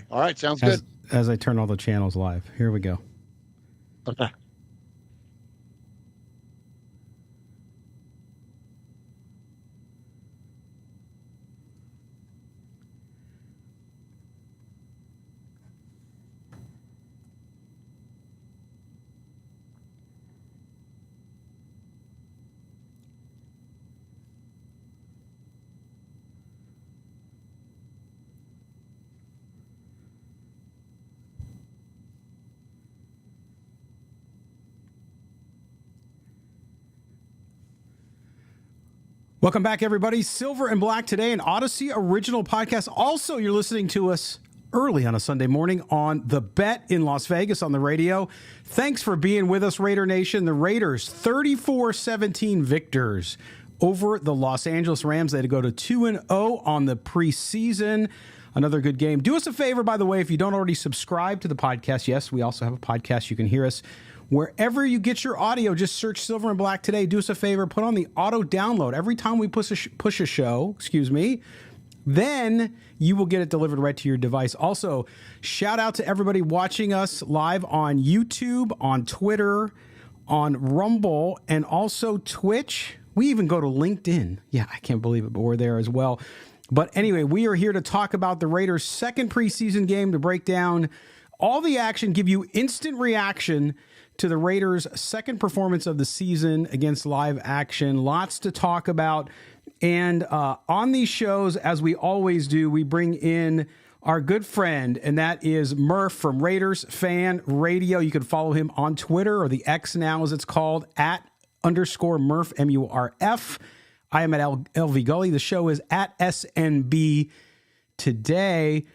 All right, sounds good. As I turn all the channels live, here we go. Okay. Welcome back, everybody. Silver and Black today, an Odyssey original podcast. Also, you're listening to us early on a Sunday morning on The Bet in Las Vegas on the radio. Thanks for being with us, Raider Nation. The Raiders, 34-17 victors over the Los Angeles Rams. They had to go to 2-0 on the preseason. Another good game. Do us a favor, by the way, if you don't already subscribe to the podcast. Yes, we also have a podcast. You can hear us wherever you get your audio. Just search Silver and Black today. Do us a favor, put on the auto download every time we push a show, then you will get it delivered right to your device. Also, shout out to everybody watching us live on YouTube, on Twitter, on Rumble, and also Twitch. We even go to LinkedIn. Yeah, I can't believe it, but we're there as well. But anyway, we are here to talk about the Raiders' second preseason game, to break down all the action, give you instant reaction to the Raiders' second performance of the season against live action. Lots to talk about. And on these shows, as we always do, we bring in our good friend, and that is Murf from Raiders Fan Radio. You can follow him on Twitter, or the X now as it's called, @_Murf, MURF. I am at LV Gully. The show is at SNB Today.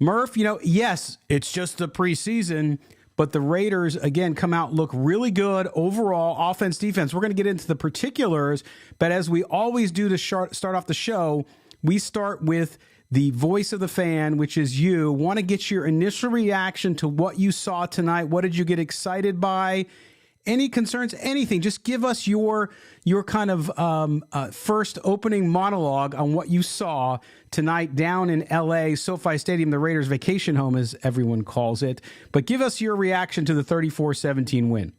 Murf, yes, it's just the preseason, but the Raiders, again, come out, look really good overall, offense, defense. We're going to get into the particulars, but as we always do to start off the show, we start with the voice of the fan, which is you. Want to get your initial reaction to what you saw tonight. What did you get excited by? Any concerns, anything? Just give us your kind of first opening monologue on what you saw tonight down in L.A., SoFi Stadium, the Raiders' vacation home, as everyone calls it. But give us your reaction to the 34-17 win.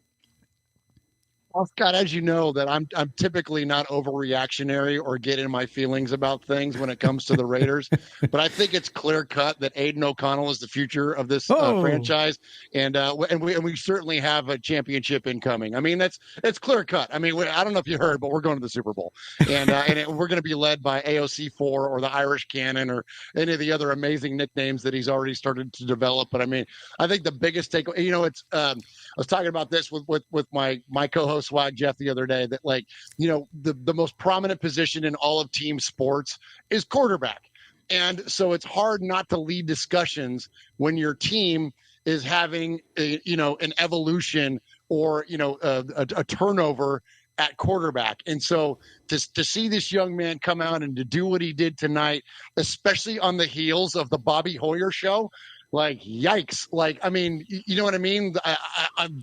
Well, Scott, as you know, that I'm typically not overreactionary or get in my feelings about things when it comes to the Raiders, but I think it's clear cut that Aidan O'Connell is the future of this franchise, and we certainly have a championship incoming. I mean, it's clear cut. I mean, I don't know if you heard, but we're going to the Super Bowl, and we're going to be led by AOC4 or the Irish Cannon or any of the other amazing nicknames that he's already started to develop. But I mean, I think the biggest takeaway, it's I was talking about this with my co-host Swag Jeff the other day, that the most prominent position in all of team sports is quarterback. And so it's hard not to lead discussions when your team is having an evolution or a turnover at quarterback. And so to see this young man come out and to do what he did tonight, especially on the heels of the Bobby Hoyer show, like, yikes. Like, I mean, you know what I mean?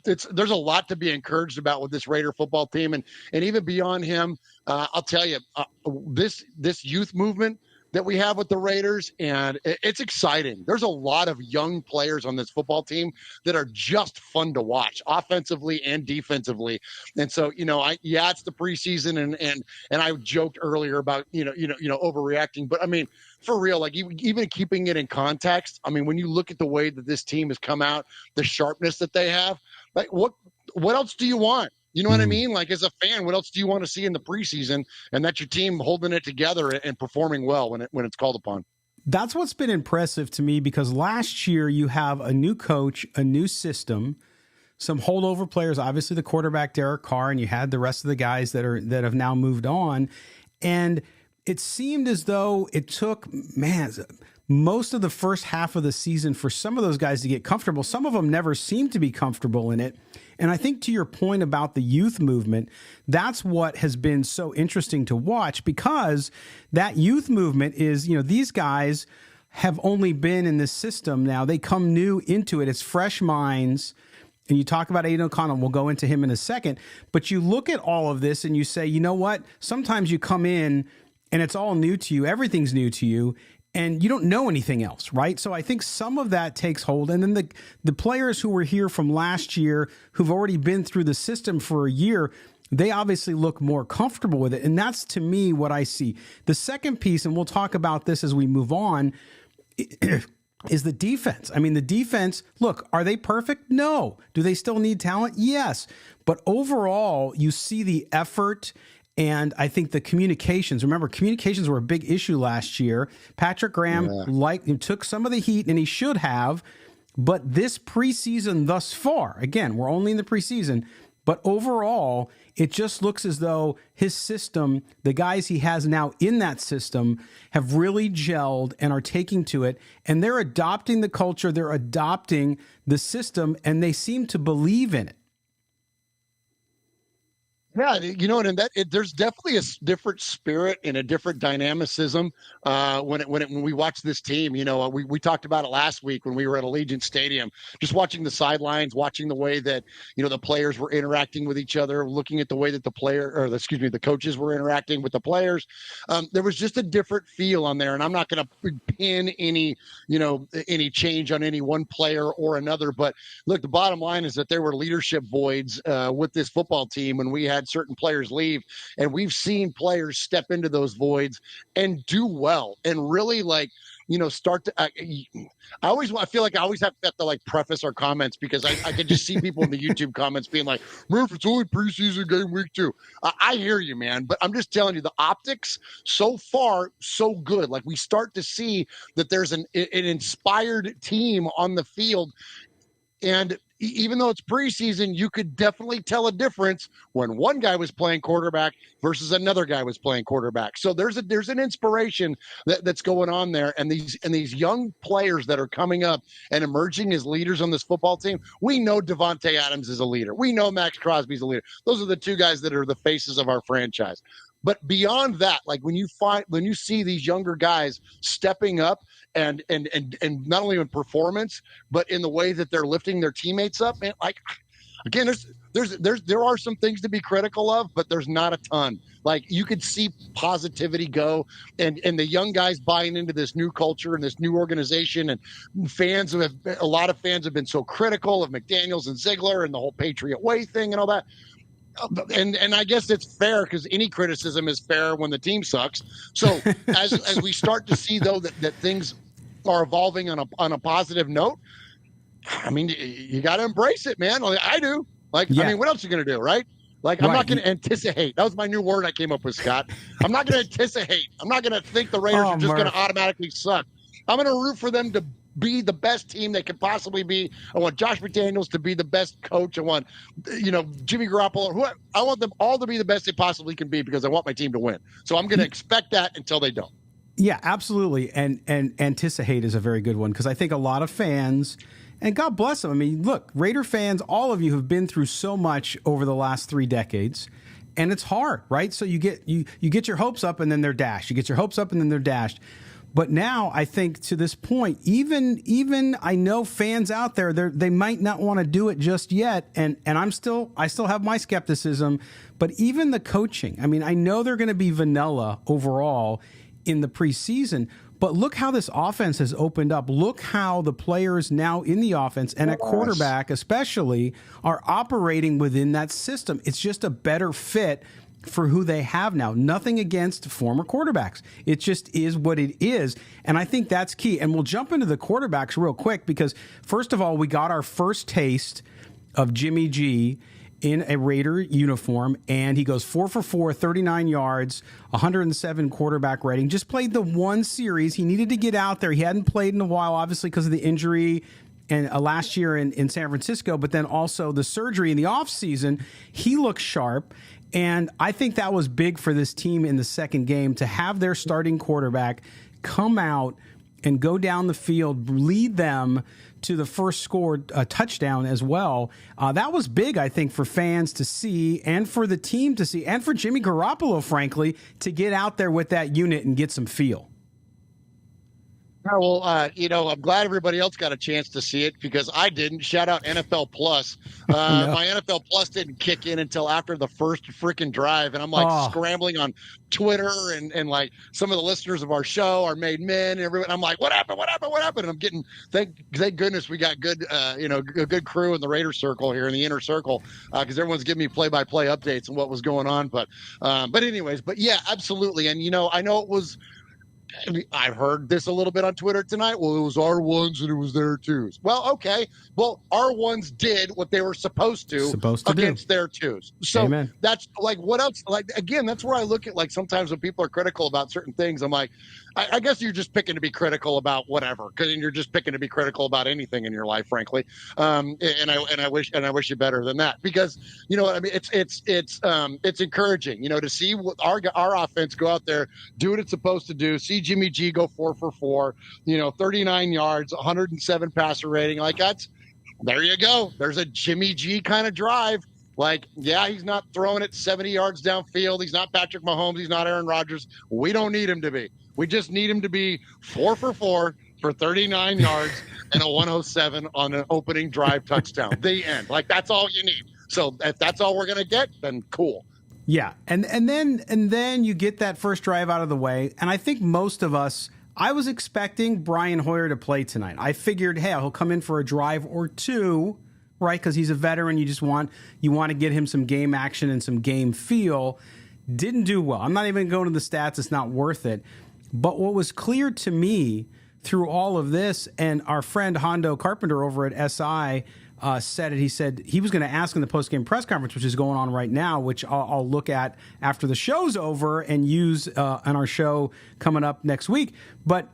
There's a lot to be encouraged about with this Raider football team. And even beyond him, I'll tell you, this youth movement that we have with the Raiders, and it's exciting. There's a lot of young players on this football team that are just fun to watch, offensively and defensively. And so, it's the preseason, and I joked earlier about overreacting, but I mean, for real, like even keeping it in context, I mean, when you look at the way that this team has come out, the sharpness that they have, like what else do you want? You know what I mean? Like, as a fan, what else do you want to see in the preseason? And that's your team holding it together and performing well when it's called upon. That's what's been impressive to me, because last year you have a new coach, a new system, some holdover players, obviously the quarterback, Derek Carr, and you had the rest of the guys that have now moved on. And it seemed as though it took, most of the first half of the season for some of those guys to get comfortable. Some of them never seemed to be comfortable in it. And I think, to your point about the youth movement, that's what has been so interesting to watch, because that youth movement is, these guys have only been in this system now. They come new into it. It's fresh minds. And you talk about Aidan O'Connell, we'll go into him in a second. But you look at all of this and you say, you know what? Sometimes you come in and it's all new to you. Everything's new to you. and you don't know anything else, right? So I think some of that takes hold. And then the players who were here from last year, who've already been through the system for a year, they obviously look more comfortable with it. And that's, to me, what I see. The second piece, and we'll talk about this as we move on, is the defense. I mean, the defense, look, are they perfect? No. Do they still need talent? Yes. But overall, you see the effort. And I think the communications, remember, communications were a big issue last year. Patrick Graham took some of the heat, and he should have. But this preseason thus far, again, we're only in the preseason, but overall, it just looks as though his system, the guys he has now in that system, have really gelled and are taking to it. And they're adopting the culture, they're adopting the system, and they seem to believe in it. Yeah, and there's definitely a different spirit and a different dynamicism when we watch this team. We talked about it last week when we were at Allegiant Stadium, just watching the sidelines, watching the way that the players were interacting with each other, looking at the way that the coaches were interacting with the players. There was just a different feel on there, and I'm not going to pin any change on any one player or another. But look, the bottom line is that there were leadership voids with this football team when we had certain players leave, and we've seen players step into those voids and do well and really start to I feel like I always have to preface our comments, because I can just see people in the YouTube comments being like, Murf, it's only preseason game week 2. I hear you, man, but I'm just telling you, the optics so far so good. Like, we start to see that there's an inspired team on the field. And even though it's preseason, you could definitely tell a difference when one guy was playing quarterback versus another guy was playing quarterback. So there's an inspiration that's going on there, and these young players that are coming up and emerging as leaders on this football team. We know Devontae Adams is a leader. We know Max Crosby's a leader. Those are the two guys that are the faces of our franchise. But beyond that, when you see these younger guys stepping up and not only in performance, but in the way that they're lifting their teammates up, man, again, there are some things to be critical of, but there's not a ton. You could see positivity go, and the young guys buying into this new culture and this new organization, and a lot of fans have been so critical of McDaniels and Ziegler and the whole Patriot Way thing and all that. And I guess it's fair, because any criticism is fair when the team sucks. So as we start to see, though, that things are evolving on a positive note, I mean, you got to embrace it, man. I do. I mean, what else are you going to do, right? I'm not going to anticipate. That was my new word I came up with, Scott. I'm not going to anticipate. I'm not going to think the Raiders are just going to automatically suck. I'm going to root for them to be the best team they could possibly be. I want Josh McDaniels to be the best coach. I want, Jimmy Garoppolo. I want them all to be the best they possibly can be, because I want my team to win. So I'm going to expect that until they don't. Yeah, absolutely. And anticipate is a very good one, because I think a lot of fans, and God bless them. I mean, look, Raider fans, all of you have been through so much over the last 3 decades, and it's hard, right? So you get your hopes up, and then they're dashed. You get your hopes up, and then they're dashed. But now I think, to this point, even I know fans out there, they might not want to do it just yet, and I still have my skepticism. But even the coaching, I mean, I know they're going to be vanilla overall in the preseason, but look how this offense has opened up. Look how the players now in the offense, and at quarterback especially, are operating within that system. It's just a better fit for who they have now. Nothing against former quarterbacks. It just is what it is. And I think that's key. And we'll jump into the quarterbacks real quick, because first of all, we got our first taste of Jimmy G in a Raider uniform, and he goes 4 for 4, 39 yards, 107 quarterback rating. Just played the one series. He needed to get out there. He hadn't played in a while, obviously, because of the injury and last year in San Francisco, but then also the surgery in the offseason. He looks sharp. And I think that was big for this team in the second game, to have their starting quarterback come out and go down the field, lead them to the first scored touchdown as well. That was big, I think, for fans to see, and for the team to see, and for Jimmy Garoppolo, frankly, to get out there with that unit and get some feel. Yeah, well, I'm glad everybody else got a chance to see it because I didn't. Shout out NFL Plus. Oh, no. My NFL Plus didn't kick in until after the first freaking drive, and I'm like Oh, scrambling on Twitter and like some of the listeners of our show, our made men, and everyone. I'm like, what happened? What happened? What happened? And I'm getting thank goodness we got good, a good crew in the Raider circle here in the inner circle because everyone's giving me play-by-play updates on what was going on. But anyways, but yeah, absolutely. And I know it was. I've heard this a little bit on Twitter tonight. Well, it was our ones and it was their twos. Well, okay. Well, our ones did what they were supposed to against their twos. So Amen. That's like, what else? Like, again, that's where I look at, like, sometimes when people are critical about certain things, I'm like, I guess you're just picking to be critical about whatever, because you're just picking to be critical about anything in your life, frankly. And I wish you better than that, because you know what I mean. It's encouraging, to see what our offense go out there, do what it's supposed to do. See Jimmy G go 4 for 4, 39 yards, 107 passer rating. Like, there you go. There's a Jimmy G kind of drive. Like, yeah, he's not throwing it 70 yards downfield. He's not Patrick Mahomes. He's not Aaron Rodgers. We don't need him to be. We just need him to be 4 for 4 for 39 yards and a 107 on an opening drive touchdown. The end. Like, that's all you need. So if that's all we're going to get, then cool. Yeah. And then you get that first drive out of the way. And I think most of us, I was expecting Brian Hoyer to play tonight. I figured, hey, he'll come in for a drive or two, right? Because he's a veteran. You want to get him some game action and some game feel. Didn't do well. I'm not even going to the stats. It's not worth it. But what was clear to me through all of this, and our friend Hondo Carpenter over at SI said it. He said he was going to ask in the postgame press conference, which is going on right now, which I'll look at after the show's over and use on our show coming up next week. But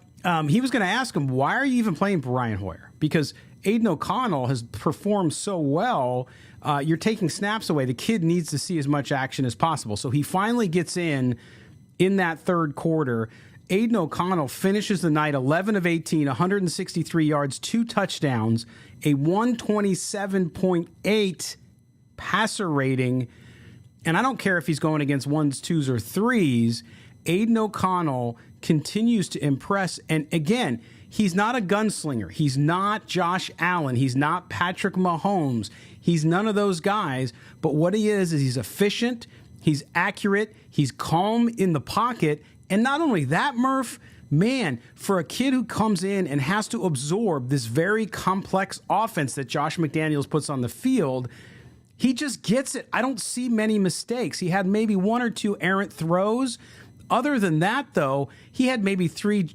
he was going to ask him, why are you even playing Brian Hoyer? Because Aidan O'Connell has performed so well. You're taking snaps away. The kid needs to see as much action as possible. So he finally gets in that third quarter. Aidan O'Connell finishes the night 11 of 18, 163 yards, 2 touchdowns, a 127.8 passer rating. And I don't care if he's going against 1s, 2s, or 3s. Aidan O'Connell continues to impress. And again, he's not a gunslinger. He's not Josh Allen. He's not Patrick Mahomes. He's none of those guys. But what he is he's efficient. He's accurate. He's calm in the pocket. And not only that, Murf, man, for a kid who comes in and has to absorb this very complex offense that Josh McDaniels puts on the field, he just gets it. I don't see many mistakes. He had maybe 1 or 2 errant throws. Other than that, though, he had maybe three,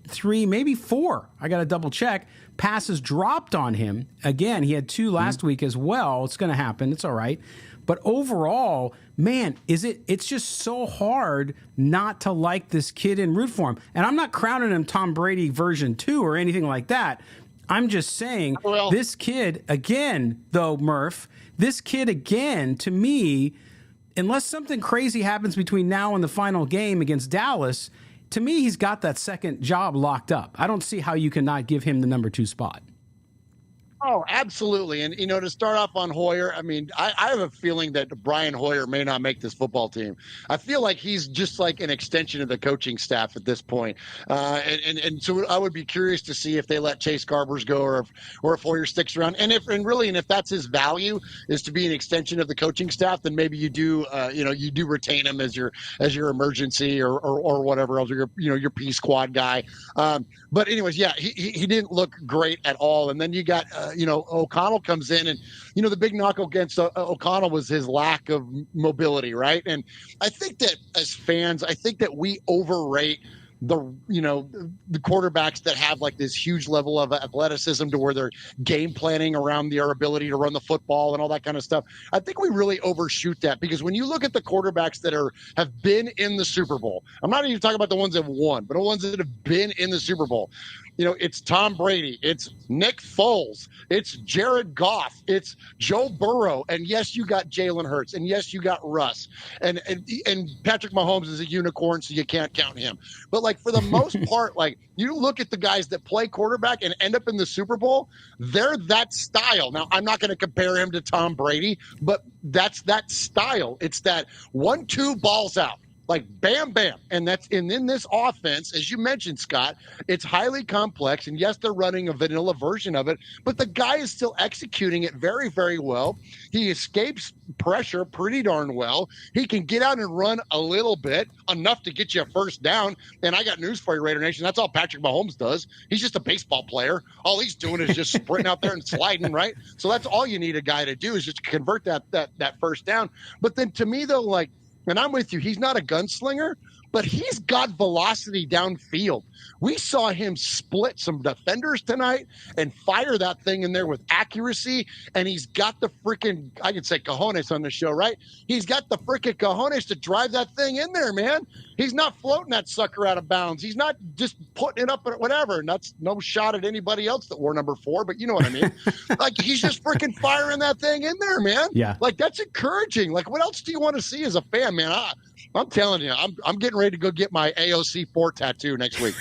maybe 4. I got to double check. Passes dropped on him. Again, he had 2 last week as well. It's going to happen. It's all right. But overall, man, it's just so hard not to like this kid and root for him. And I'm not crowning him Tom Brady version 2 or anything like that. I'm just saying this kid, again, though, Murf, this kid, again, to me, unless something crazy happens between now and the final game against Dallas, to me, he's got that second job locked up. I don't see how you cannot give him the number 2 spot. Oh, absolutely. And, to start off on Hoyer, I mean, I have a feeling that Brian Hoyer may not make this football team. I feel like he's just like an extension of the coaching staff at this point. And so I would be curious to see if they let Chase Garbers go or if Hoyer sticks around. And if that's his value is to be an extension of the coaching staff, then maybe you do retain him as your emergency or whatever else, or your P squad guy. But anyways, yeah, he didn't look great at all. And then you got, O'Connell comes in, and, the big knock against O'Connell was his lack of mobility, right? And I think that as fans, we overrate the quarterbacks that have like this huge level of athleticism to where they're game planning around their ability to run the football and all that kind of stuff. I think we really overshoot that, because when you look at the quarterbacks that have been in the Super Bowl, I'm not even talking about the ones that have won, but the ones that have been in the Super Bowl. It's Tom Brady, it's Nick Foles, it's Jared Goff, it's Joe Burrow, and yes, you got Jalen Hurts, and yes, you got Russ, and Patrick Mahomes is a unicorn, so you can't count him. But like, for the most part, like, you look at the guys that play quarterback and end up in the Super Bowl, they're that style. Now, I'm not going to compare him to Tom Brady, but that's that style. It's that 1-2 balls out. Like bam, bam. And in this offense, as you mentioned, Scott, it's highly complex. And yes, they're running a vanilla version of it, but the guy is still executing it very, very well. He escapes pressure pretty darn well. He can get out and run a little bit, enough to get you a first down. And I got news for you, Raider Nation. That's all Patrick Mahomes does. He's just a baseball player. All he's doing is just sprinting out there and sliding, right? So that's all you need a guy to do, is just convert that first down. But then to me, though, like, and I'm with you, he's not a gunslinger, but he's got velocity downfield. We saw him split some defenders tonight and fire that thing in there with accuracy. And he's got the freaking, I could say cojones on the show, right? He's got the freaking cojones to drive that thing in there, man. He's not floating that sucker out of bounds. He's not just putting it up at whatever. And that's no shot at anybody else that wore number 4, but you know what I mean? Like, he's just freaking firing that thing in there, man. Yeah. Like, that's encouraging. Like, what else do you want to see as a fan, man? I'm telling you, I'm getting ready to go get my AOC 4 tattoo next week.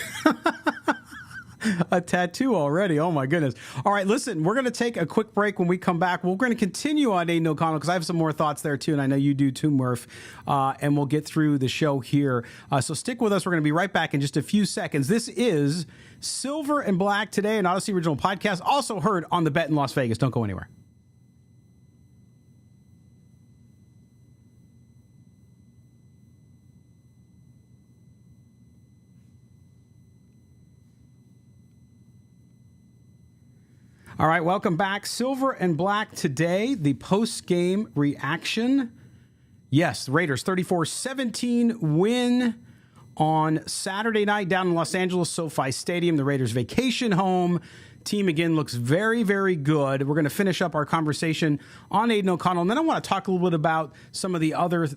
A tattoo already. Oh, my goodness. All right, listen, we're going to take a quick break. When we come back, we're going to continue on Aidan O'Connell, because I have some more thoughts there, too, and I know you do, too, Murf, and we'll get through the show here. So stick with us. We're going to be right back in just a few seconds. This is Silver and Black Today, an Odyssey original podcast, also heard on the Bet in Las Vegas. Don't go anywhere. All right, welcome back. Silver and Black Today, the post-game reaction. Yes, the Raiders 34-17 win on Saturday night down in Los Angeles, SoFi Stadium, the Raiders' vacation home. Team, again, looks very, very good. We're going to finish up our conversation on Aidan O'Connell, and then I want to talk a little bit about some of the other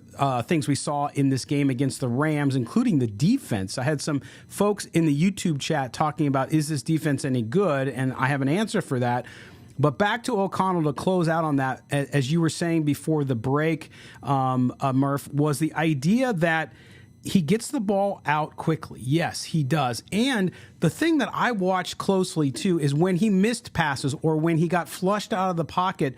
things we saw in this game against the Rams, including the defense. I had some folks in the YouTube chat talking about, is this defense any good? And I have an answer for that. But back to O'Connell to close out on that, as you were saying before the break, Murf, was the idea that he gets the ball out quickly. Yes, he does. And the thing that I watched closely, too, is when he missed passes or when he got flushed out of the pocket,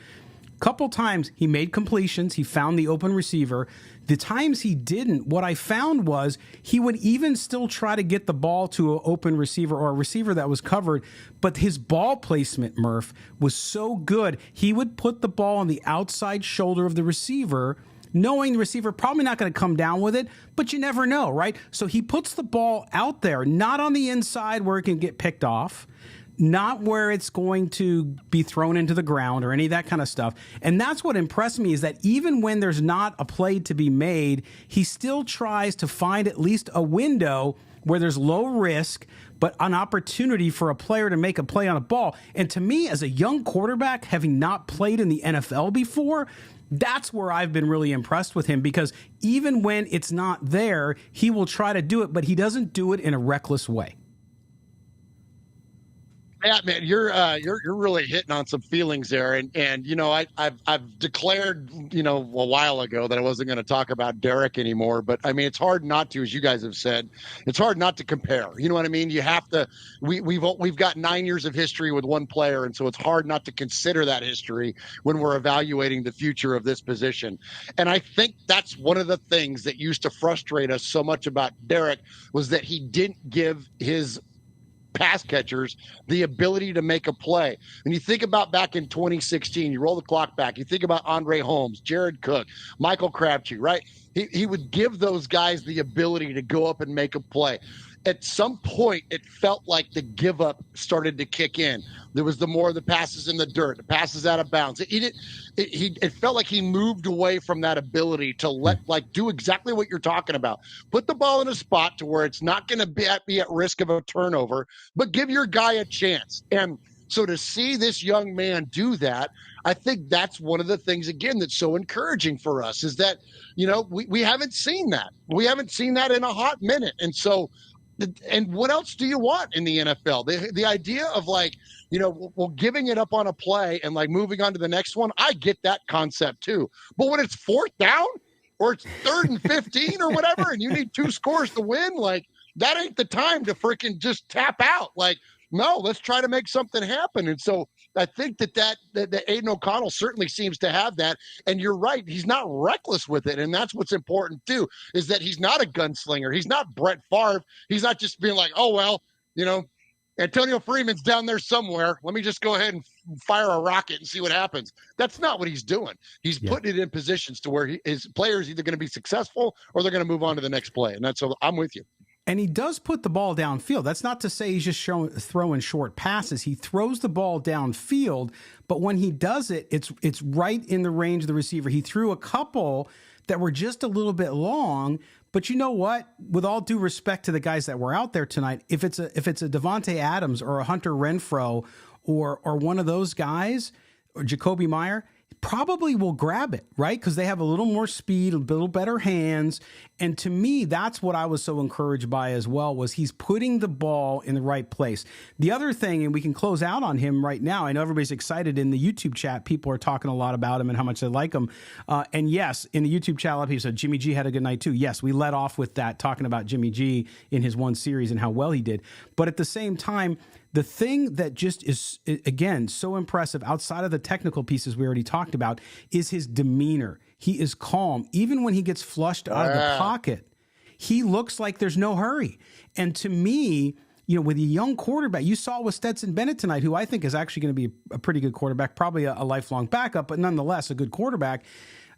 a couple times he made completions. He found the open receiver. The times he didn't, what I found was he would even still try to get the ball to an open receiver or a receiver that was covered, but his ball placement, Murf, was so good. He would put the ball on the outside shoulder of the receiver, knowing the receiver probably not going to come down with it, but you never know, right? So he puts the ball out there, not on the inside where it can get picked off, not where it's going to be thrown into the ground or any of that kind of stuff. And that's what impressed me, is that even when there's not a play to be made, he still tries to find at least a window where there's low risk, but an opportunity for a player to make a play on a ball. And to me, as a young quarterback, having not played in the NFL before, that's where I've been really impressed with him, because even when it's not there, he will try to do it, but he doesn't do it in a reckless way. Yeah, man, you're really hitting on some feelings there, and you know, I've declared, you know, a while ago that I wasn't going to talk about Derek anymore, but I mean, it's hard not to, as you guys have said, it's hard not to compare. You know what I mean? You have to. We've got 9 years of history with one player, and so it's hard not to consider that history when we're evaluating the future of this position. And I think that's one of the things that used to frustrate us so much about Derek, was that he didn't give his pass catchers the ability to make a play. And you think about back in 2016, you roll the clock back, you think about Andre Holmes, Jared Cook, Michael Crabtree, right? He would give those guys the ability to go up and make a play. At some point, it felt like the give up started to kick in. There was the more of the passes in the dirt, the passes out of bounds. It felt like he moved away from that ability to do exactly what you're talking about. Put the ball in a spot to where it's not going to be at risk of a turnover, but give your guy a chance. And so to see this young man do that, I think that's one of the things, again, that's so encouraging for us, is that, you know, we haven't seen that. We haven't seen that in a hot minute. And so, and what else do you want in the NFL? The idea of, like, you know, well, giving it up on a play and like moving on to the next one, I get that concept too. But when it's fourth down or it's 3rd and 15 or whatever, and you need 2 scores to win, like, that ain't the time to freaking just tap out. Like, no, let's try to make something happen. And so I think that Aidan O'Connell certainly seems to have that. And you're right, he's not reckless with it. And that's what's important too, is that he's not a gunslinger. He's not Brett Favre. He's not just being like, oh, well, Antonio Freeman's down there somewhere. Let me just go ahead and fire a rocket and see what happens. That's not what he's doing. He's putting it in positions to where his players either going to be successful or they're going to move on to the next play. And that's, so I'm with you. And he does put the ball downfield. That's not to say he's just throwing short passes. He throws the ball downfield, but when he does it, it's right in the range of the receiver. He threw a couple that were just a little bit long. But you know what? With all due respect to the guys that were out there tonight, if it's a Devontae Adams or a Hunter Renfrow or one of those guys, or Jacoby Meyer, probably will grab it, right? Because they have a little more speed, a little better hands. And to me, that's what I was so encouraged by as well, was he's putting the ball in the right place. The other thing, and we can close out on him right now, I know everybody's excited in the YouTube chat. People are talking a lot about him and how much they like him. And yes, in the YouTube chat, a lot of people said Jimmy G had a good night too. Yes, we led off with that, talking about Jimmy G in his one series and how well he did. But at the same time, the thing that just is, again, so impressive outside of the technical pieces we already talked about is his demeanor. He is calm. Even when he gets flushed out of the pocket, he looks like there's no hurry. And to me, with a young quarterback, you saw with Stetson Bennett tonight, who I think is actually going to be a pretty good quarterback, probably a lifelong backup, but nonetheless a good quarterback.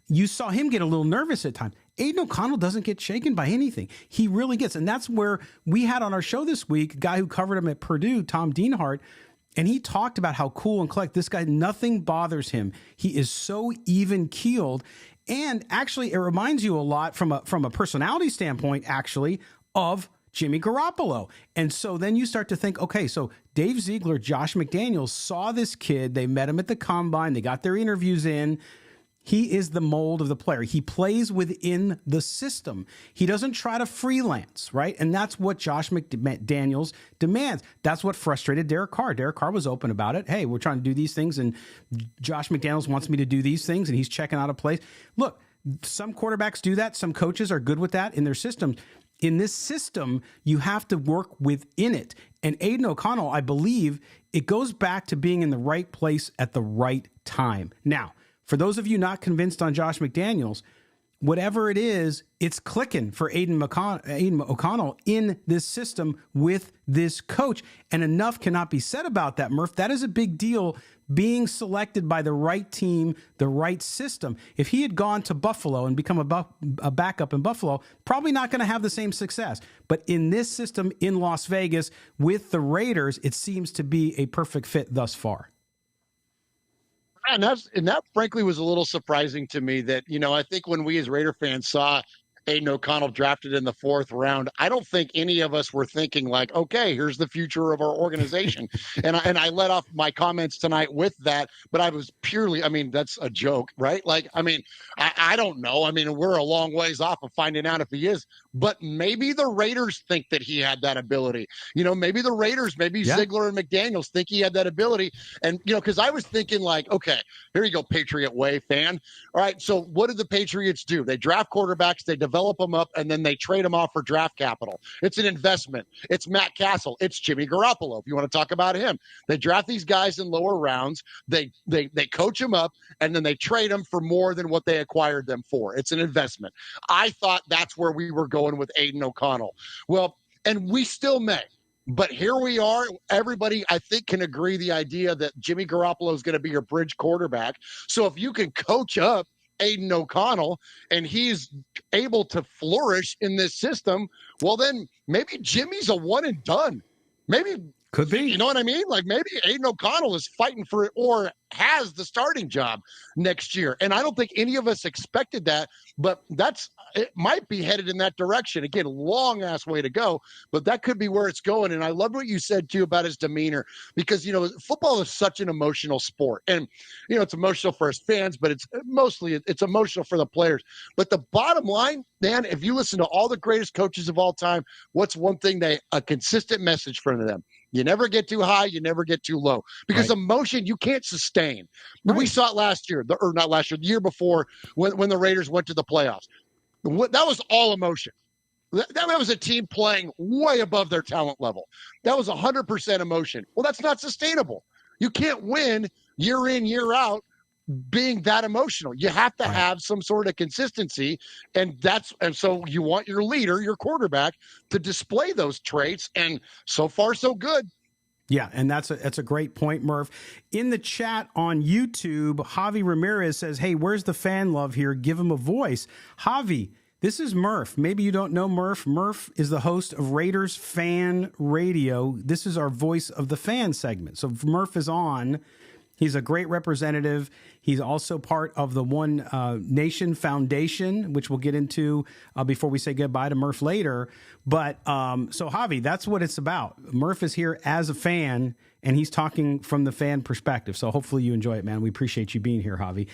You saw him get a little nervous at times. Aidan O'Connell doesn't get shaken by anything. He really gets. And that's where we had on our show this week a guy who covered him at Purdue, Tom Dienhart, and he talked about how cool and collect this guy, nothing bothers him. He is so even-keeled. And actually, it reminds you a lot from a personality standpoint, actually, of Jimmy Garoppolo. And so then you start to think, okay, so Dave Ziegler, Josh McDaniels saw this kid. They met him at the Combine. They got their interviews in. He is the mold of the player. He plays within the system. He doesn't try to freelance, right? And that's what Josh McDaniels demands. That's what frustrated Derek Carr. Derek Carr was open about it. Hey, we're trying to do these things, and Josh McDaniels wants me to do these things, and he's checking out a place. Look, some quarterbacks do that. Some coaches are good with that in their systems. In this system, you have to work within it. And Aidan O'Connell, I believe, it goes back to being in the right place at the right time. Now, for those of you not convinced on Josh McDaniels, whatever it is, it's clicking for Aidan O'Connell in this system with this coach. And enough cannot be said about that, Murf. That is a big deal, being selected by the right team, the right system. If he had gone to Buffalo and become a backup in Buffalo, probably not going to have the same success. But in this system in Las Vegas with the Raiders, it seems to be a perfect fit thus far. And that frankly was a little surprising to me that, I think when we as Raider fans saw Aidan O'Connell drafted in the 4th round, I don't think any of us were thinking like, okay, here's the future of our organization. and I let off my comments tonight with that, but I was purely, that's a joke, right? I don't know. We're a long ways off of finding out if he is, but maybe the Raiders think that he had that ability. Maybe the Raiders, Ziegler and McDaniels think he had that ability. And, because I was thinking like, okay, here you go, Patriot Way fan. All right, so what did the Patriots do? They draft quarterbacks, they develop them up, and then they trade them off for draft capital. It's an investment. It's Matt Castle. It's Jimmy Garoppolo, if you want to talk about him. They draft these guys in lower rounds. They coach them up, and then they trade them for more than what they acquired them for. It's an investment. I thought that's where we were going with Aidan O'Connell. Well, and we still may. But here we are. Everybody, I think, can agree the idea that Jimmy Garoppolo is going to be your bridge quarterback. So if you can coach up Aidan O'Connell and he's able to flourish in this system, well, then maybe Jimmy's a one and done. Maybe could be. You know what I mean? Like maybe Aidan O'Connell is fighting for it or has the starting job next year. And I don't think any of us expected that, but it might be headed in that direction. Again, long ass way to go, but that could be where it's going. And I love what you said too about his demeanor, because, football is such an emotional sport, and, it's emotional for his fans, but it's emotional for the players. But the bottom line, man, if you listen to all the greatest coaches of all time, what's one thing a consistent message for them? You never get too high, you never get too low, because emotion you can't sustain. Right. We saw it last year, the year before when the Raiders went to the playoffs. That was all emotion. That was a team playing way above their talent level. That was 100% emotion. Well, that's not sustainable. You can't win year in, year out being that emotional. You have to have some sort of consistency, and so you want your leader, your quarterback, to display those traits, and so far so good. Yeah, and that's a great point, Murf. In the chat on YouTube, Javi Ramirez says, "Hey, where's the fan love here? Give him a voice." Javi, this is Murf. Maybe you don't know Murf. Murf is the host of Raiders Fan Radio. This is our Voice of the Fan segment. So Murf is on. He's a great representative. He's also part of the One Nation Foundation, which we'll get into before we say goodbye to Murf later. But so, Javi, that's what it's about. Murf is here as a fan, and he's talking from the fan perspective. So hopefully you enjoy it, man. We appreciate you being here, Javi.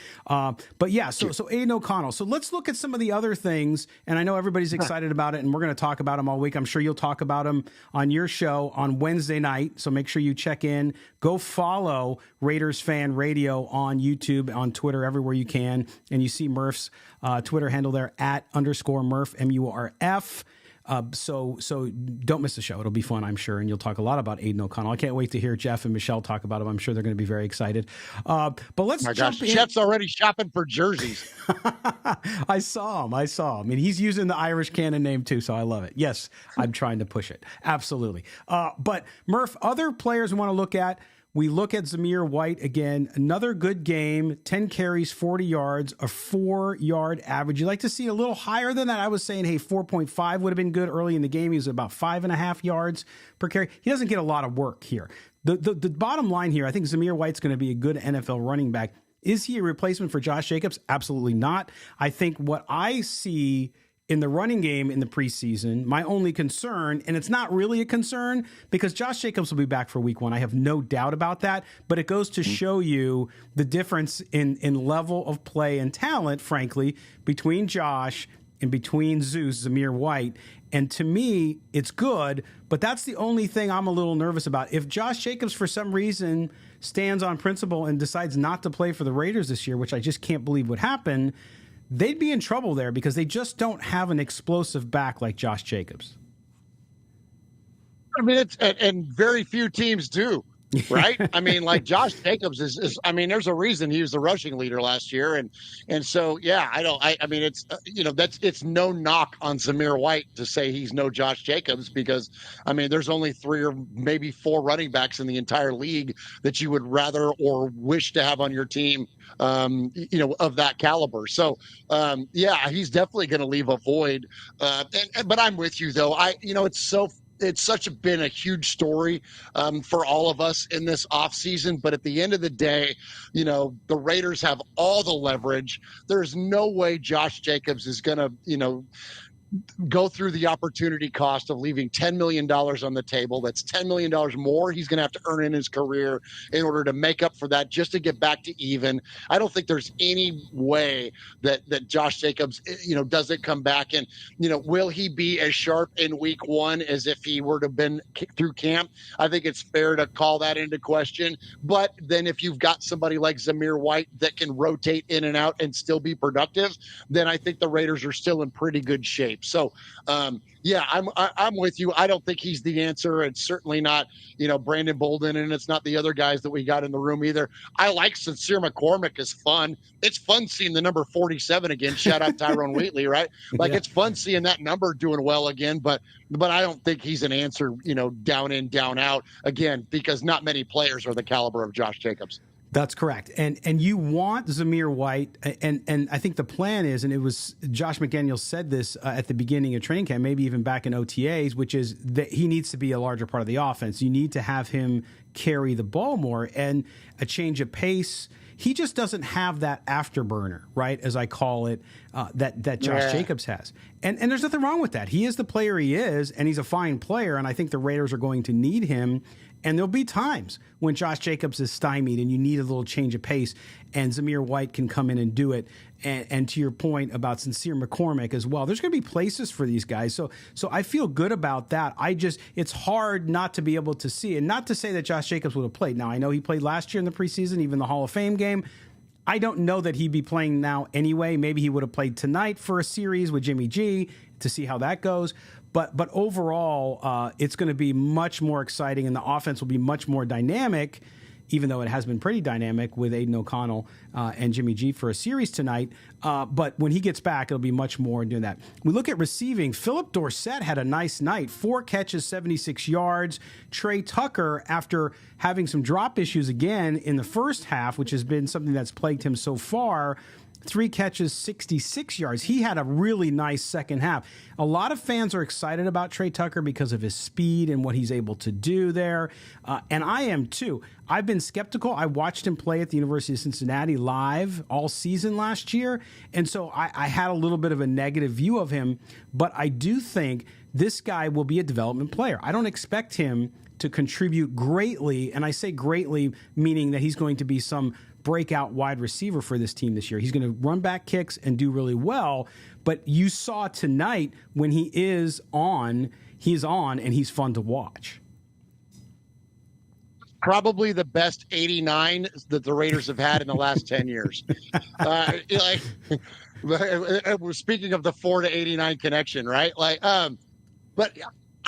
But yeah, so Aidan O'Connell. So let's look at some of the other things. And I know everybody's excited about it, and we're going to talk about them all week. I'm sure you'll talk about them on your show on Wednesday night. So make sure you check in. Go follow Raiders Fan Radio on YouTube, on Twitter, everywhere you can. And you see Murf's Twitter handle there @_Murf, MURF. So don't miss the show. It'll be fun, I'm sure, and you'll talk a lot about Aidan O'Connell. I can't wait to hear Jeff and Michelle talk about him. I'm sure they're going to be very excited. But let's jump in. Jeff's already shopping for jerseys. I saw him. I mean, he's using the Irish Cannon name too, so I love it. Yes, I'm trying to push it. Absolutely. But Murf, other players we want to look at. We look at Zamir White again, another good game, 10 carries, 40 yards, a 4-yard average. You'd like to see a little higher than that. I was saying, hey, 4.5 would have been good early in the game. He was about 5.5 yards per carry. He doesn't get a lot of work here. The bottom line here, I think Zamir White's going to be a good NFL running back. Is he a replacement for Josh Jacobs? Absolutely not. I think what I see in the running game in the preseason, my only concern, and it's not really a concern because Josh Jacobs will be back for week 1. I have no doubt about that, but it goes to show you the difference in level of play and talent, frankly, between Josh and between Zamir White. And to me, it's good, but that's the only thing I'm a little nervous about. If Josh Jacobs, for some reason, stands on principle and decides not to play for the Raiders this year, which I just can't believe would happen, they'd be in trouble there because they just don't have an explosive back like Josh Jacobs. I mean, and very few teams do, right? I mean, like Josh Jacobs is I mean, there's a reason he was the rushing leader last year. And so, yeah, I mean, it's, it's no knock on Zamir White to say he's no Josh Jacobs because, I mean, there's only 3 or maybe 4 running backs in the entire league that you would rather or wish to have on your team, of that caliber. So, yeah, he's definitely going to leave a void. But I'm with you, though. It's been a huge story for all of us in this offseason. But at the end of the day, the Raiders have all the leverage. There's no way Josh Jacobs is going to, go through the opportunity cost of leaving $10 million on the table. That's $10 million more he's going to have to earn in his career in order to make up for that, just to get back to even. I don't think there's any way that Josh Jacobs, doesn't come back. And, will he be as sharp in week 1 as if he were to have been through camp? I think it's fair to call that into question. But then if you've got somebody like Zamir White that can rotate in and out and still be productive, then I think the Raiders are still in pretty good shape. So, yeah, I'm with you. I don't think he's the answer. It's certainly not, Brandon Bolden, and it's not the other guys that we got in the room either. I like Sincere McCormick is fun. It's fun seeing the number 47 again. Shout out Tyrone Wheatley, right? Like It's fun seeing that number doing well again, but I don't think he's an answer, down in, down out again, because not many players are the caliber of Josh Jacobs. That's correct. And you want Zamir White, and I think the plan is, and it was Josh McDaniels said this at the beginning of training camp, maybe even back in OTAs, which is that he needs to be a larger part of the offense. You need to have him carry the ball more and a change of pace. He just doesn't have that afterburner, right, as I call it, that Josh Jacobs has. And there's nothing wrong with that. He is the player he is, and he's a fine player, and I think the Raiders are going to need him. And there'll be times when Josh Jacobs is stymied and you need a little change of pace, and Zamir White can come in and do it. And to your point about Sincere McCormick as well, there's going to be places for these guys. So I feel good about that. It's hard not to be able to see, and not to say that Josh Jacobs would have played. Now, I know he played last year in the preseason, even the Hall of Fame game. I don't know that he'd be playing now anyway. Maybe he would have played tonight for a series with Jimmy G, to see how that goes. But overall, it's going to be much more exciting, and the offense will be much more dynamic, even though it has been pretty dynamic with Aidan O'Connell and Jimmy G for a series tonight. But when he gets back, it'll be much more doing that. We look at receiving. Philip Dorsett had a nice night. 4 catches, 76 yards. Trey Tucker, after having some drop issues again in the first half, which has been something that's plagued him so far, 3 catches, 66 yards. He had a really nice second half. A lot of fans are excited about Trey Tucker because of his speed and what he's able to do there. And I am too. I've been skeptical. I watched him play at the University of Cincinnati live all season last year. And so I had a little bit of a negative view of him. But I do think this guy will be a development player. I don't expect him to contribute greatly. And I say greatly, meaning that he's going to be some breakout wide receiver for this team this year. He's going to run back kicks and do really well. But you saw tonight when he's on and he's fun to watch. Probably the best 89 that the Raiders have had in the last 10 years. We're speaking of the 4 to 89 connection, right? But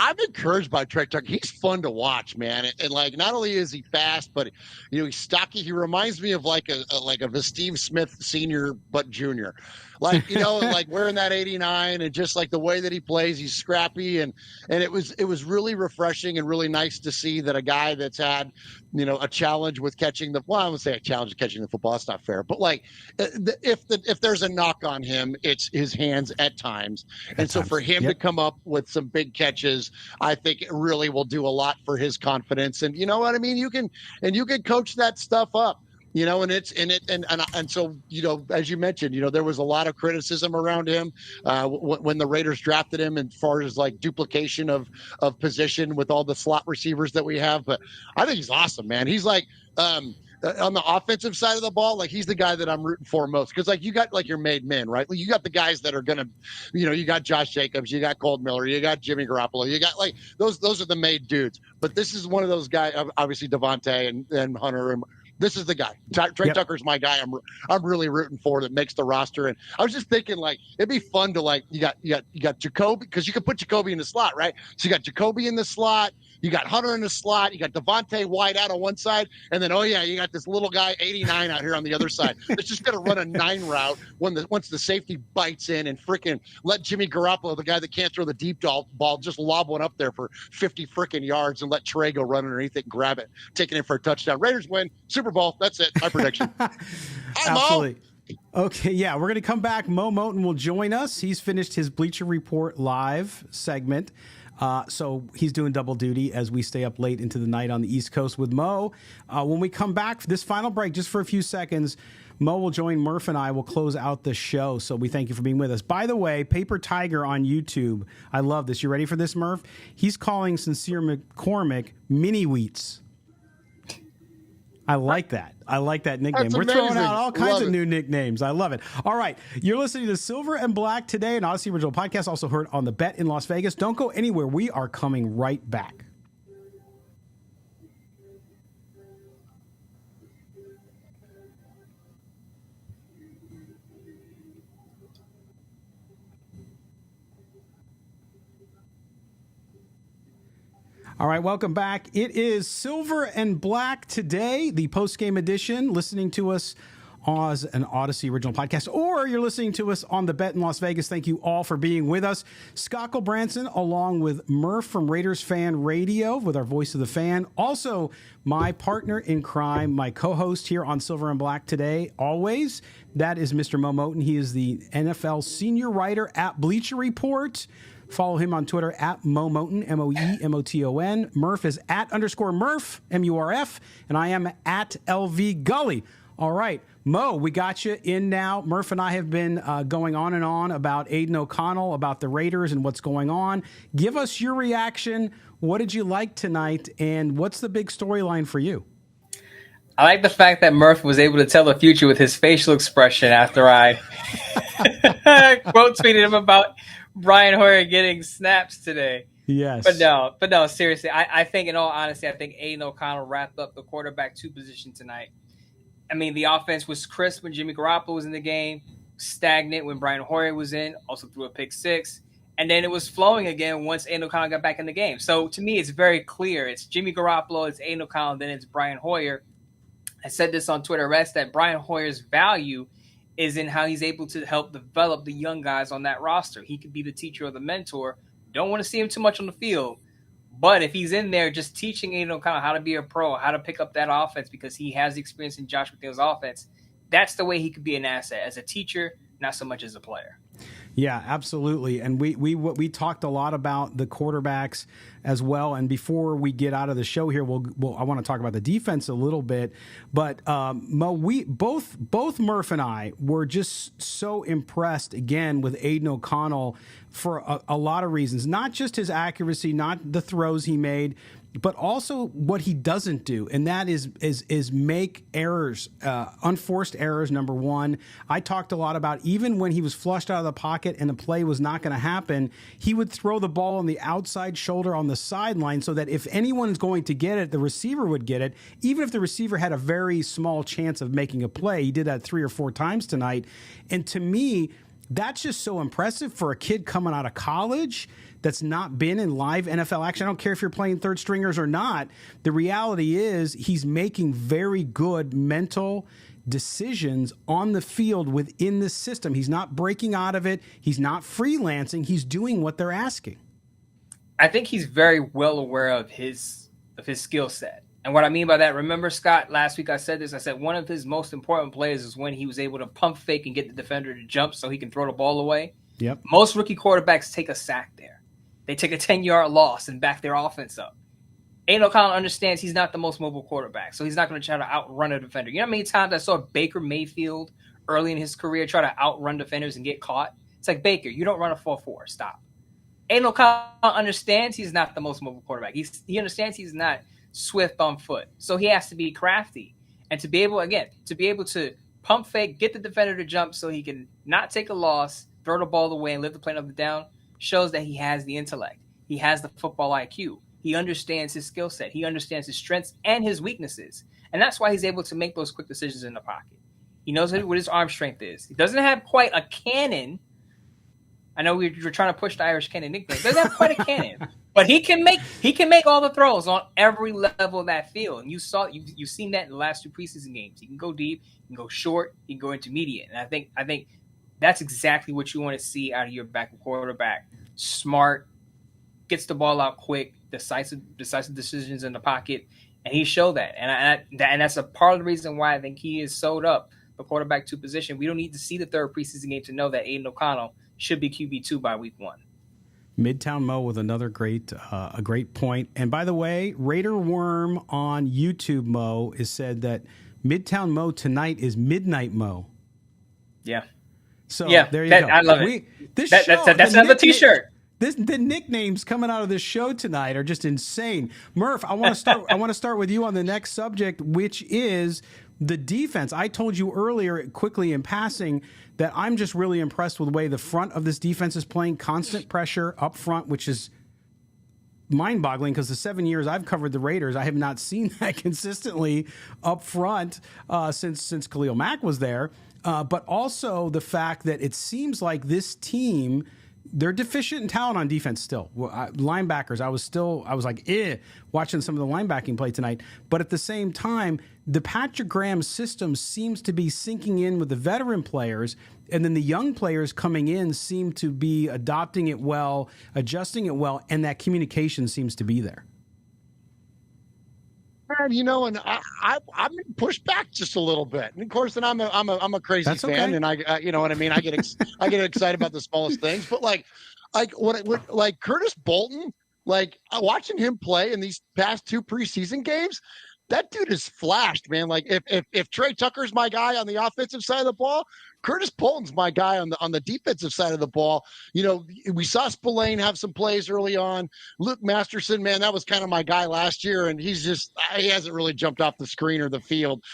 I'm encouraged by Trey Tucker. He's fun to watch, man. And like, not only is he fast, but he's stocky. He reminds me of like a Steve Smith Senior, but junior. Like, like wearing that 89 and just like the way that he plays, he's scrappy. And it was really refreshing and really nice to see that a guy that's had, a challenge with catching I would say a challenge with catching the football. That's not fair. But like, if there's a knock on him, it's his hands at times. And so for him to come up with some big catches, I think it really will do a lot for his confidence. And you know what I mean? You can coach that stuff up. And so, as you mentioned, there was a lot of criticism around him when the Raiders drafted him, as far as like duplication of position with all the slot receivers that we have. But I think he's awesome, man. He's like, on the offensive side of the ball, like he's the guy that I'm rooting for most. Cause like you got like your made men, right? You got the guys that are going to, you got Josh Jacobs, you got Colt Miller, you got Jimmy Garoppolo, you got like those are the made dudes. But this is one of those guys, obviously Devontae and Hunter, and this is the guy. Trey Tucker's my guy. I'm really rooting for that makes the roster. And I was just thinking, like, it'd be fun to like you got Jacoby, because you can put Jacoby in the slot, right? So you got Jacoby in the slot, you got Hunter in the slot, you got Devontae wide out on one side, and then you got this little guy 89 out here on the other side. It's just gonna run a 9 route once the safety bites in and freaking let Jimmy Garoppolo, the guy that can't throw the deep ball, just lob one up there for 50 freaking yards and let Trey go run underneath it and grab it, taking it for a touchdown. Raiders win. Super Bowl. That's it. My prediction. Absolutely. Okay, yeah, we're going to come back. Moe Moton will join us. He's finished his Bleacher Report live segment. So he's doing double duty as we stay up late into the night on the East Coast with Mo. When we come back for this final break, just for a few seconds, Mo will join Murf and I will close out the show. So we thank you for being with us. By the way, Paper Tiger on YouTube. I love this. You ready for this, Murf? He's calling Sincere McCormick Mini Wheats. I like that. I like that nickname. That's We're amazing. throwing out all kinds Love of it. new nicknames. I love it. All right. You're listening to Silver and Black today, an Odyssey original podcast, also heard on The Bet in Las Vegas. Don't go anywhere. We are coming right back. All right, welcome back. It is Silver and Black today, the post-game edition, listening to us as an Odyssey original podcast, or you're listening to us on The Bet in Las Vegas. Thank you all for being with us. Scott Gulbransen, along with Murf from Raiders Fan Radio, with our Voice of the Fan. Also, my partner in crime, my co-host here on Silver and Black today, always, that is Mr. Moe Moton. He is the NFL senior writer at Bleacher Report. Follow him on Twitter at Moe Moton, Moemoton. Murf is at _Murf, MURF, and I am at LV Gully. All right, Mo, we got you in now. Murf and I have been going on and on about Aidan O'Connell, about the Raiders and what's going on. Give us your reaction. What did you like tonight, and what's the big storyline for you? I like the fact that Murf was able to tell the future with his facial expression after I quote tweeted him about Brian Hoyer getting snaps today. Yes. But no, seriously, I think in all honesty, I think Aidan O'Connell wrapped up the quarterback 2 position tonight. I mean, the offense was crisp when Jimmy Garoppolo was in the game, stagnant when Brian Hoyer was in, also threw a pick 6. And then it was flowing again once Aidan O'Connell got back in the game. So to me, it's very clear. It's Jimmy Garoppolo, it's Aidan O'Connell, then it's Brian Hoyer. I said this on Twitter X that Brian Hoyer's value is in how he's able to help develop the young guys on that roster. He could be the teacher or the mentor. Don't want to see him too much on the field. But if he's in there just teaching Aidan O'Connell how to be a pro, how to pick up that offense because he has the experience in Josh McDaniels' offense, that's the way he could be an asset as a teacher, not so much as a player. Yeah, absolutely. And we talked a lot about the quarterbacks as well. And before we get out of the show here, I want to talk about the defense a little bit. But Mo, both Murf and I were just so impressed again with Aidan O'Connell for a lot of reasons. Not just his accuracy, not the throws he made, but also what he doesn't do, and that is make errors, unforced errors. Number one, I talked a lot about even when he was flushed out of the pocket and the play was not going to happen, he would throw the ball on the outside shoulder on the sideline so that if anyone's going to get it, the receiver would get it, even if the receiver had a very small chance of making a play. He did that 3 or 4 times tonight, and to me, that's just so impressive for a kid coming out of college that's not been in live NFL action. I don't care if you're playing third stringers or not. The reality is he's making very good mental decisions on the field within the system. He's not breaking out of it. He's not freelancing. He's doing what they're asking. I think he's very well aware of his skill set. And what I mean by that, remember, Scott, last week I said this. I said one of his most important plays is when he was able to pump fake and get the defender to jump so he can throw the ball away. Yep. Most rookie quarterbacks take a sack there. They take a 10-yard loss and back their offense up. Aidan O'Connell understands he's not the most mobile quarterback, so he's not going to try to outrun a defender. You know how many times I saw Baker Mayfield early in his career try to outrun defenders and get caught? It's like, Baker, you don't run a 4.4. Stop. Aidan O'Connell understands he's not the most mobile quarterback. He understands he's not swift on foot, so he has to be crafty. And to be able to pump fake, get the defender to jump so he can not take a loss, throw the ball away, and live the play up and down, shows that he has the intellect. He has the football IQ. He understands his skill set. He understands his strengths and his weaknesses. And that's why he's able to make those quick decisions in the pocket. He knows what his arm strength is. He doesn't have quite a cannon. I know we're trying to push the Irish cannon nickname. He doesn't have quite a cannon. But he can make all the throws on every level of that field. And you've seen that in the last 2 preseason games. He can go deep, he can go short, he can go intermediate. And I think that's exactly what you want to see out of your backup quarterback. Smart, gets the ball out quick, decisive decisions in the pocket, and he showed that. And that's a part of the reason why I think he is sold up the quarterback 2 position. We don't need to see the 3rd preseason game to know that Aidan O'Connell should be QB2 by week 1. Midtown Mo with another great point. And by the way, Raider Worm on YouTube, Mo, has said that Midtown Mo tonight is Midnight Mo. Yeah. So there you go. I love it. That's another T-shirt. The nicknames coming out of this show tonight are just insane. Murf, I want to start with you on the next subject, which is the defense. I told you earlier, quickly in passing, that I'm just really impressed with the way the front of this defense is playing. Constant pressure up front, which is mind-boggling because the 7 years I've covered the Raiders, I have not seen that consistently up front since Khalil Mack was there. But also the fact that it seems like this team, they're deficient in talent on defense still. Linebackers, I was like, watching some of the linebacking play tonight. But at the same time, the Patrick Graham system seems to be sinking in with the veteran players, and then the young players coming in seem to be adopting it well, adjusting it well, and that communication seems to be there. And and I'm pushed back just a little bit. And of course, then I'm a crazy That's fan, okay. and I you know what I mean. I get excited about the smallest things, but like Curtis Bolton, watching him play in these past 2 preseason games, that dude is flashed, man. Like if Trey Tucker's my guy on the offensive side of the ball, Curtis Bolton's my guy on the defensive side of the ball. We saw Spillane have some plays early on. Luke Masterson, man, that was kind of my guy last year, and he hasn't really jumped off the screen or the field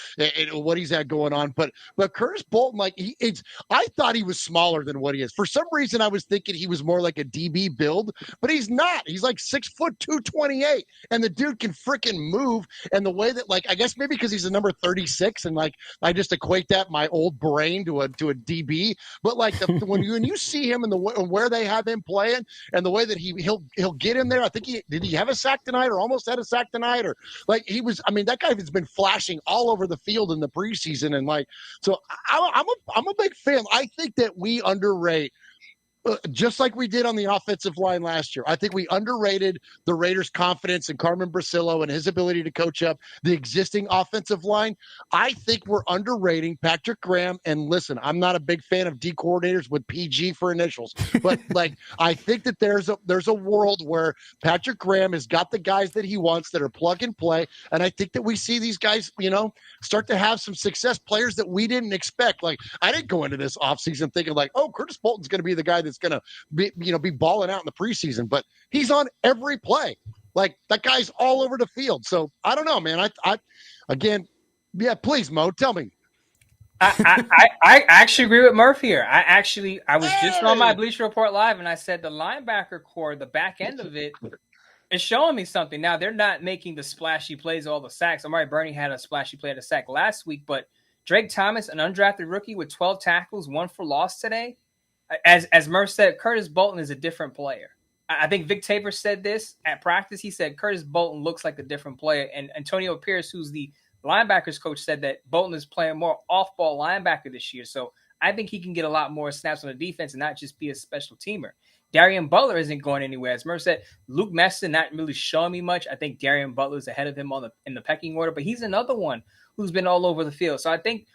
what he's had going on. But Curtis Bolton, I thought he was smaller than what he is. For some reason, I was thinking he was more like a DB build, but he's not. He's like 6'2", 228, and the dude can freaking move. And the way way that, like, I guess maybe because he's the number 36, and like I just equate that my old brain to a DB. But like when you see him and where they have him playing and the way that he'll get in there. I think did he have a sack tonight or almost had a sack tonight, or like he was. I mean, that guy has been flashing all over the field in the preseason, and like so I'm a big fan. I think that we underrate. Just like we did on the offensive line last year. I think we underrated the Raiders' confidence in Carmen Brasillo and his ability to coach up the existing offensive line. I think we're underrating Patrick Graham. And listen, I'm not a big fan of D coordinators with PG for initials, but like I think that there's a world where Patrick Graham has got the guys that he wants that are plug and play. And I think that we see these guys, start to have some success, players that we didn't expect. Like I didn't go into this offseason thinking like, oh, Curtis Bolton's going to be the guy that's going to be balling out in the preseason, but he's on every play. Like that guy's all over the field. So I don't know, man. I again, yeah, please, Mo, tell me. I actually agree with Murf here. I was just on my Bleacher Report Live and I said the linebacker core, the back end of it is showing me something. Now they're not making the splashy plays, all the sacks. Amari Burney had a splashy play at a sack last week, but Drake Thomas, an undrafted rookie with 12 tackles, 1 for loss today. As Murf said, Curtis Bolton is a different player. I think Vic Tabor said this at practice. He said Curtis Bolton looks like a different player. And Antonio Pierce, who's the linebackers coach, said that Bolton is playing more off-ball linebacker this year. So I think he can get a lot more snaps on the defense and not just be a special teamer. Darian Butler isn't going anywhere. As Murf said, Luke Messon not really showing me much. I think Darian Butler is ahead of him in the pecking order, but he's another one who's been all over the field. So I think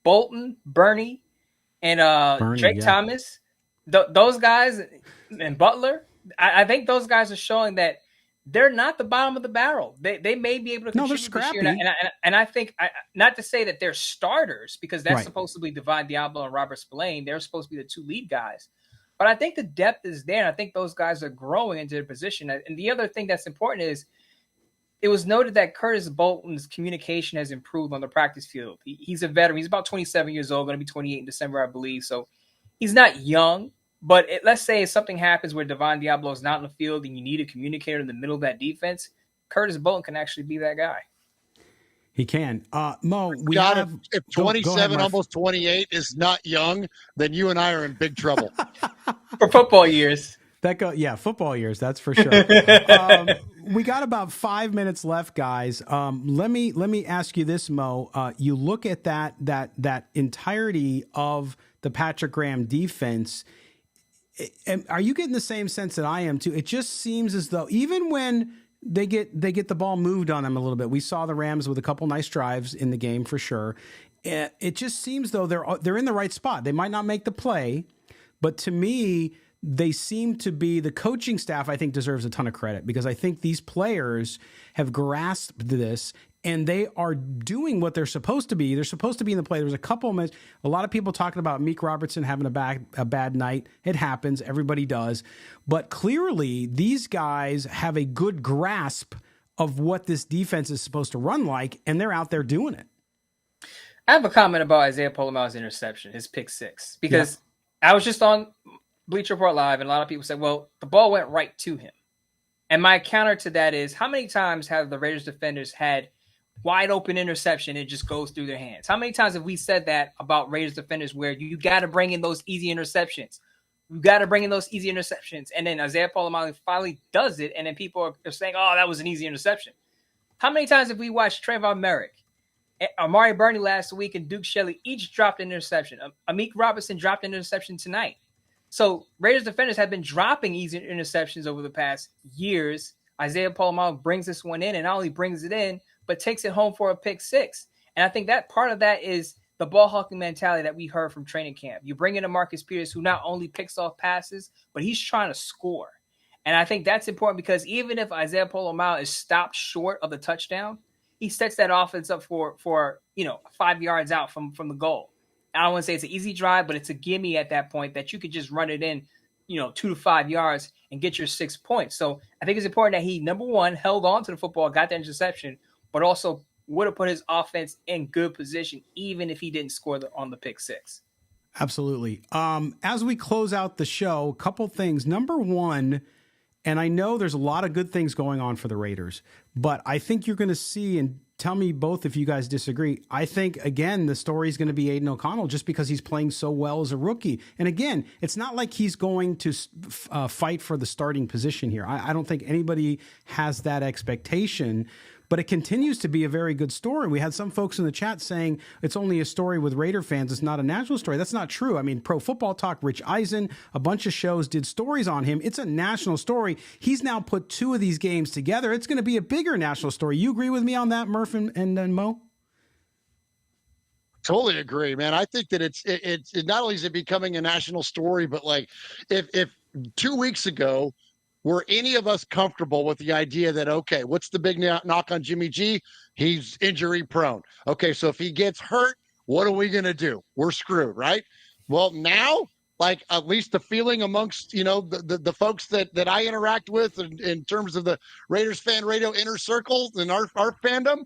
Bolton, Burney, and Drake Thomas, those guys, and Butler, I think those guys are showing that they're not the bottom of the barrel. They may be able to contribute this year. And I think, not to say that they're starters, because that's supposed to be Divine Diablo and Robert Spillane. They're supposed to be the 2 lead guys. But I think the depth is there, and I think those guys are growing into their position. And the other thing that's important is it was noted that Curtis Bolton's communication has improved on the practice field. He's a veteran. He's about 27 years old, going to be 28 in December, I believe. So he's not young. But let's say if something happens where Divine Diablo is not in the field and you need a communicator in the middle of that defense, Curtis Bolton can actually be that guy. He can. Mo, if 27, almost 28 is not young, then you and I are in big trouble. For football years. Football years, that's for sure. We got about 5 minutes left, guys. Let me ask you this, Mo. You look at that entirety of the Patrick Graham defense. Are you getting the same sense that I am too? It just seems as though even when they get the ball moved on them a little bit, we saw the Rams with a couple nice drives in the game for sure. It just seems though they're in the right spot. They might not make the play, but to me, they seem to be, the coaching staff, I think, deserves a ton of credit, because I think these players have grasped this and they are doing what they're supposed to be. They're supposed to be in the play. There's a lot of people talking about Meek Robertson having a bad night. It happens. Everybody does. But clearly, these guys have a good grasp of what this defense is supposed to run like, and they're out there doing it. I have a comment about Isaiah Polamalu's interception, his pick 6, because I was just on Bleacher Report Live, and a lot of people said, well, the ball went right to him. And my counter to that is, how many times have the Raiders defenders had wide open interception, it just goes through their hands? How many times have we said that about Raiders defenders, where you got to bring in those easy interceptions? You got to bring in those easy interceptions. And then Isaiah Polamalu finally does it, and then people are saying, oh, that was an easy interception. How many times have we watched Trayvon Merrick, Amari Burney last week, and Duke Shelley each dropped an interception? Amik Robertson dropped an interception tonight. So Raiders defenders have been dropping easy interceptions over the past years. Isaiah Polamalu brings this one in, and not only brings it in, but takes it home for a pick 6. And I think that part of that is the ball hawking mentality that we heard from training camp. You bring in a Marcus Peters who not only picks off passes, but he's trying to score. And I think that's important, because even if Isaiah Polamalu is stopped short of the touchdown, he sets that offense up for 5 yards out from the goal. I don't want to say it's an easy drive, but it's a gimme at that point that you could just run it in, 2 to 5 yards and get your 6 points. So I think it's important that he, number one, held on to the football, got that interception, but also would have put his offense in good position, even if he didn't score on the pick 6. Absolutely. As we close out the show, a couple things. Number one, and I know there's a lot of good things going on for the Raiders, but I think you're going to see, and tell me both if you guys disagree. I think, again, the story is going to be Aidan O'Connell just because he's playing so well as a rookie. And again, it's not like he's going to fight for the starting position here. I don't think anybody has that expectation. But it continues to be a very good story. We had some folks in the chat saying it's only a story with Raider fans. It's not a national story. That's not true. I mean, Pro Football Talk, Rich Eisen, a bunch of shows did stories on him. It's a national story. He's now put 2 of these games together. It's going to be a bigger national story. You agree with me on that, Murf and Mo? Totally agree, man. I think that it's not only is it becoming a national story, but like if 2 weeks ago, were any of us comfortable with the idea that, okay, what's the big knock on Jimmy G? He's injury prone. Okay, so if he gets hurt, what are we going to do? We're screwed, right? Well, now, like, at least the feeling amongst, the folks that I interact with in terms of the Raiders fan radio inner circle and our fandom,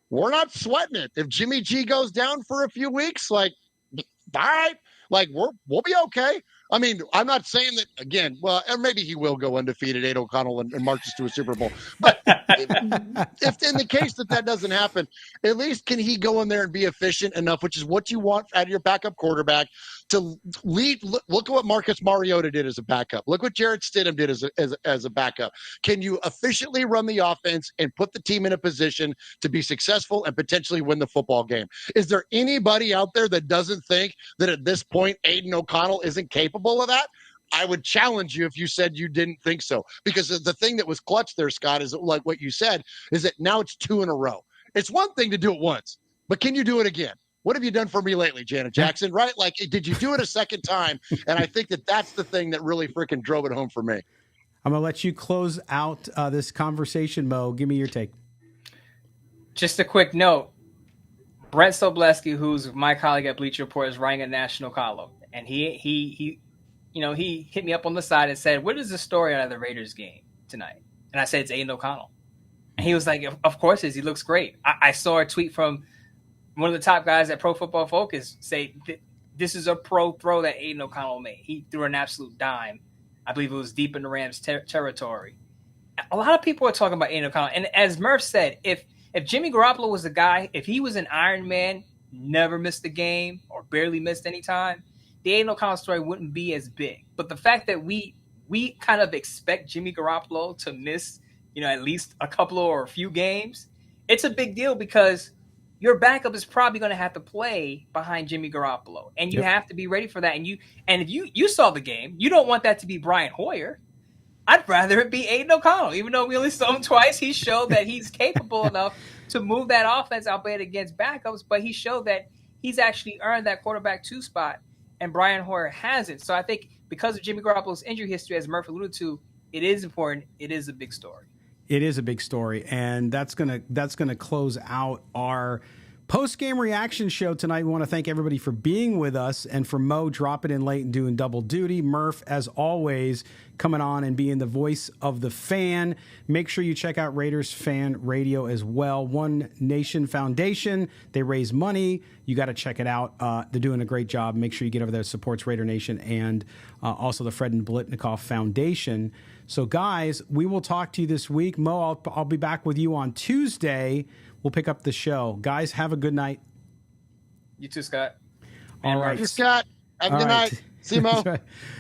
we're not sweating it. If Jimmy G goes down for a few weeks, like, all right, like, we'll be okay. I mean, I'm not saying that, again, well, maybe he will go undefeated, Aidan O'Connell, and marches to a Super Bowl. But if in the case that doesn't happen, at least can he go in there and be efficient enough, which is what you want out of your backup quarterback, to lead. Look at what Marcus Mariota did as a backup. Look what Jarrett Stidham did as a backup. Can you efficiently run the offense and put the team in a position to be successful and potentially win the football game? Is there anybody out there that doesn't think that at this point Aidan O'Connell isn't capable of that? I would challenge you if you said you didn't think so, because the thing that was clutch there, Scott, is like what you said, is that now it's 2 in a row. It's one thing to do it once, but can you do it again? What have you done for me lately, Janet Jackson? Right? Like, did you do it a second time? And I think that's the thing that really freaking drove it home for me. I'm going to let you close out this conversation, Mo. Give me your take. Just a quick note. Brent Sobleski, who's my colleague at Bleacher Report, is writing a national column. And he hit me up on the side and said, what is the story out of the Raiders game tonight? And I said, it's Aidan O'Connell. And he was like, of course it is. He looks great. I saw a tweet from one of the top guys at Pro Football Focus say this is a pro throw that Aidan O'Connell made. He threw an absolute dime. I believe it was deep in the Rams' territory. A lot of people are talking about Aidan O'Connell. And as Murf said, if Jimmy Garoppolo was the guy, if he was an Iron Man, never missed a game or barely missed any time, the Aidan O'Connell story wouldn't be as big. But the fact that we kind of expect Jimmy Garoppolo to miss, at least a couple or a few games, it's a big deal because your backup is probably going to have to play behind Jimmy Garoppolo, and you have to be ready for that. And if you saw the game, you don't want that to be Brian Hoyer. I'd rather it be Aidan O'Connell. Even though we only saw him twice, he showed that he's capable enough to move that offense, albeit against backups, but he showed that he's actually earned that quarterback 2 spot, and Brian Hoyer hasn't. So I think because of Jimmy Garoppolo's injury history, as Murphy alluded to, it is important. It is a big story. It is a big story, and that's gonna close out our post-game reaction show tonight. We want to thank everybody for being with us, and for Mo dropping in late and doing double duty. Murf, as always, coming on and being the voice of the fan. Make sure you check out Raiders Fan Radio as well. One Nation Foundation. They raise money. You got to check it out. They're doing a great job. Make sure you get over there. It supports Raider Nation and also the Fred and Blitnikoff Foundation. So, guys, we will talk to you this week. Mo, I'll be back with you on Tuesday. We'll pick up the show. Guys, have a good night. You too, Scott. All right. Thank you, Scott. Have a good night. See you, Mo.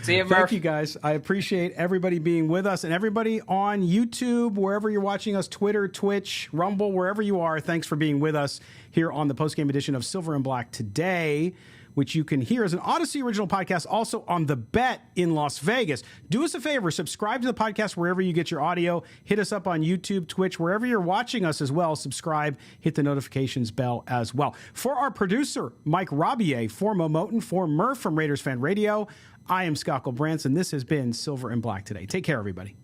See you, Murph. Thank you, guys. I appreciate everybody being with us, and everybody on YouTube, wherever you're watching us, Twitter, Twitch, Rumble, wherever you are. Thanks for being with us here on the postgame edition of Silver and Black today, which you can hear as an Odyssey original podcast, also on The Bet in Las Vegas. Do us a favor, subscribe to the podcast wherever you get your audio. Hit us up on YouTube, Twitch, wherever you're watching us as well. Subscribe, hit the notifications bell as well. For our producer, Mike Robier, for Moe Moton, for Murf from Raiders Fan Radio, I am Scott Gulbransen. This has been Silver and Black today. Take care, everybody.